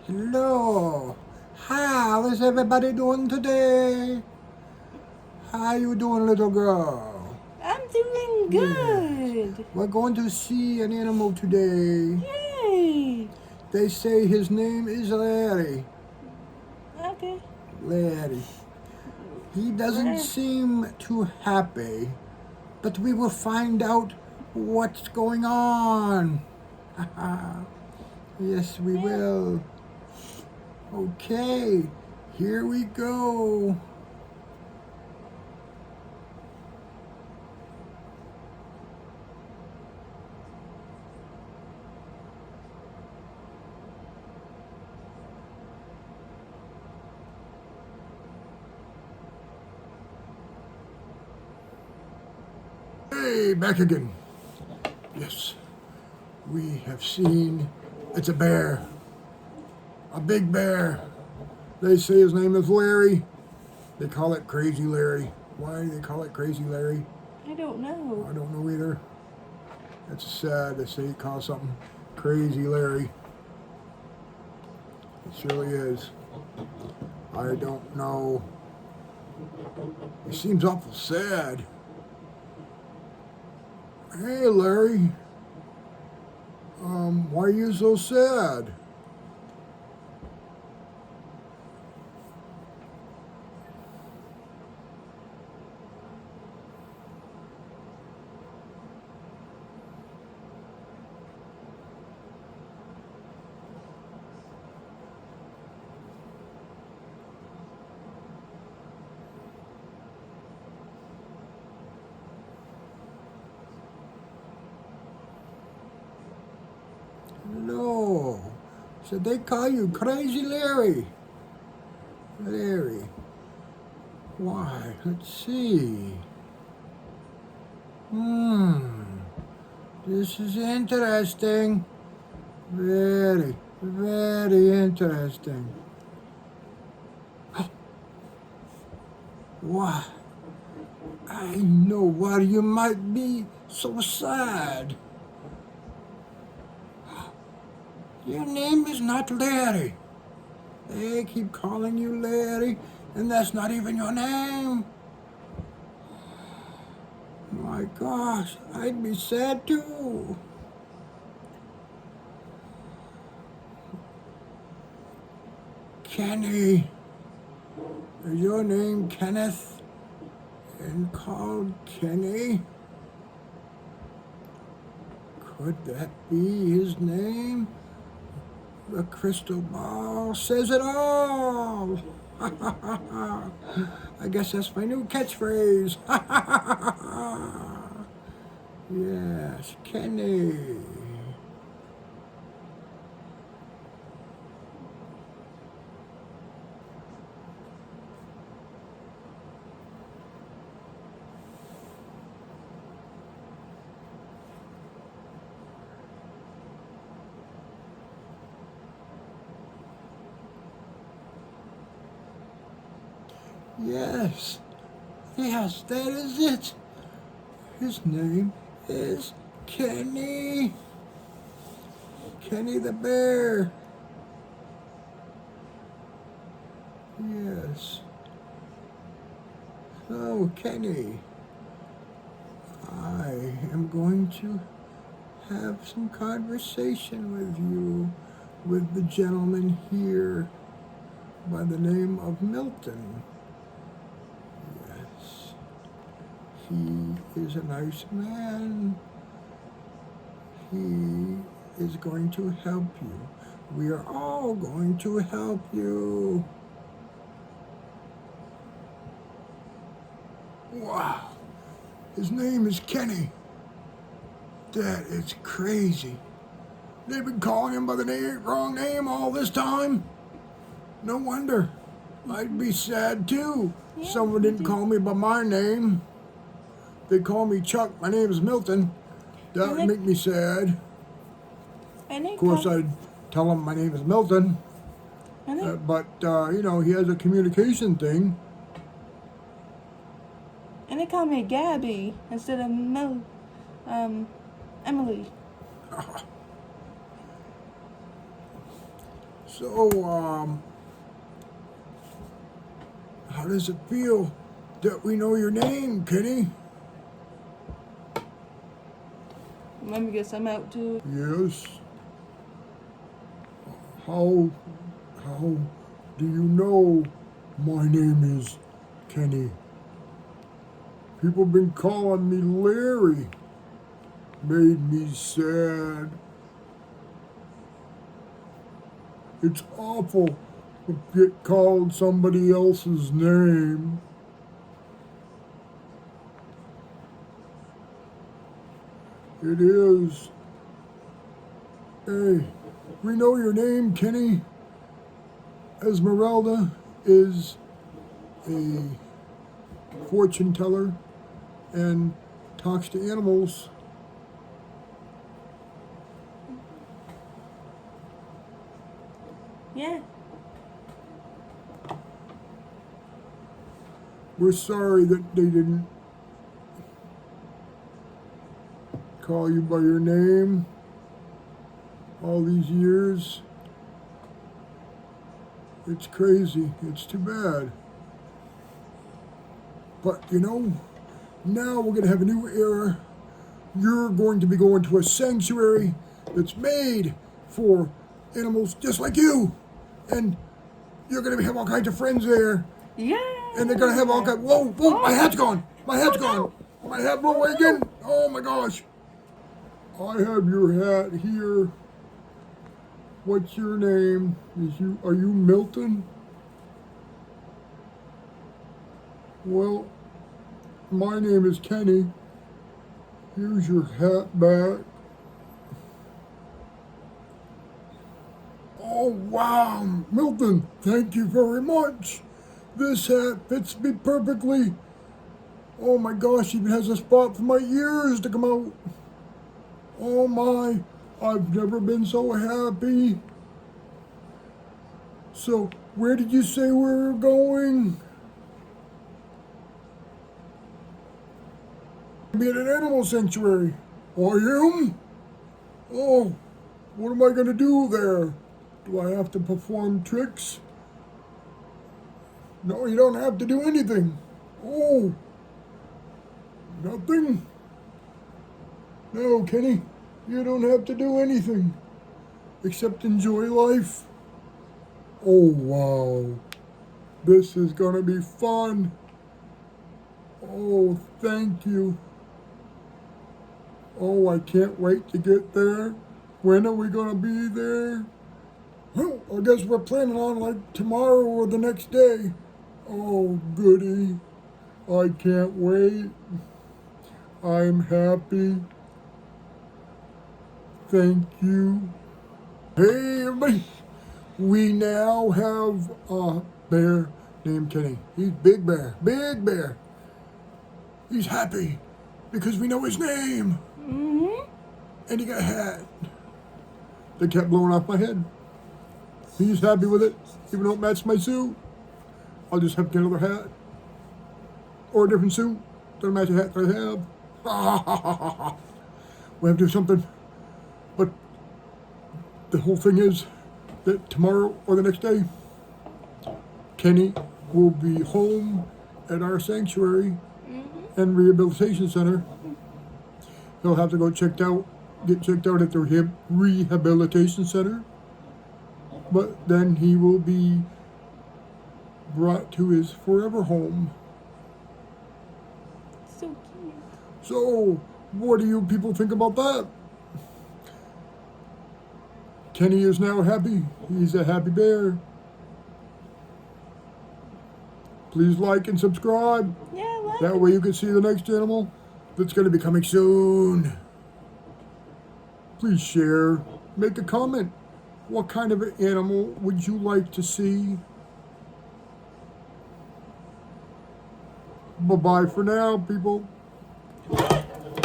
Hello. How's everybody doing today? How you doing, little girl? I'm doing good. We're going to see an animal today. Yay. They say his name is Larry. Okay. Larry. He doesn't Larry. seem too happy, but we will find out what's going on. Yes, we Yeah. will. Okay, here we go. Hey, back again. Yes, we have seen, it's a bear. A big bear. They say his name is Larry. They call it Crazy Larry. Why do they call it Crazy Larry? I don't know. I don't know either. It's sad. They say he calls something Crazy Larry. It surely is. I don't know. He seems awful sad. Hey, Larry. Why are you so sad? No. So they call you Crazy Larry. Larry. Why? Let's see. This is interesting. Very, very interesting. Why? I know why you might be so sad. Your name is not Larry. They keep calling you Larry, and that's not even your name. My gosh, I'd be sad too. Kenny. Is your name Kenneth and called Kenny? Could that be his name? The crystal ball says it all. I guess that's my new catchphrase. Yes, Kenny. Yes, yes, that is it. His name is Kenny. Kenny the bear. Yes. So, Kenny, I am going to have some conversation with you, with the gentleman here by the name of Milton. Yes. He is a nice man. He is going to help you. We are all going to help you. Wow. His name is Kenny. That is crazy. They've been calling him by the wrong name all this time. No wonder. I'd be sad too. Yeah, Someone me didn't too. call me by my name. They call me Chuck. My name is Milton. That would make me sad. And they Of course, call, I'd tell him my name is Milton. and they, But, you know, he has a communication thing. and they call me Gabby instead of Emily. So, how does it feel that we know your name, Kenny? Let me get some out too. Yes. How do you know my name is Kenny? People been calling me Larry. Made me sad. It's awful to get called somebody else's name. It is. Hey, we know your name, Kenny. Esmeralda is a fortune teller and talks to animals. Yeah. We're sorry that they didn't call you by your name all these years. It's crazy. It's too bad. But you know, now we're going to have a new era. You're going to be going to a sanctuary that's made for animals just like you. And you're going to have all kinds of friends there. Yeah. And they're going to have all kinds. Whoa, whoa, my hat's gone. My hat's gone. My hat blew away again. Oh my gosh. I have your hat here. What's your name? Are you Milton? Well, my name is Kenny. Here's your hat back. Oh wow, Milton, thank you very much. This hat fits me perfectly. Oh my gosh, even has a spot for my ears to come out. Oh my, I've never been so happy. So, where did you say we were going? Be at an animal sanctuary. I am? Oh, what am I going to do there? Do I have to perform tricks? No, you don't have to do anything. Oh, nothing? No, Kenny, you don't have to do anything except enjoy life. Oh, wow. This is going to be fun. Oh, thank you. Oh, I can't wait to get there. When are we going to be there? Well, I guess we're planning on like tomorrow or the next day. Oh, goody. I can't wait. I'm happy. Thank you. Hey, everybody. We now have a bear named Kenny. He's Big Bear. Big Bear. He's happy because we know his name. Mm-hmm. And he got a hat that kept blowing off my head. He's happy with it, even though it matched my suit. I'll just have to get another hat. Or a different suit that'll match the hat that I have. We have to do something. But the whole thing is that tomorrow or the next day, Kenny will be home at our sanctuary and rehabilitation center. He'll have to get checked out at the rehabilitation center. But then he will be brought to his forever home. So cute. So, what do you people think about that? Kenny is now happy. He's a happy bear. Please like and subscribe. Yeah, like That way you can see the next animal that's going to be coming soon. Please share. Make a comment. What kind of an animal would you like to see? Bye-bye for now, people.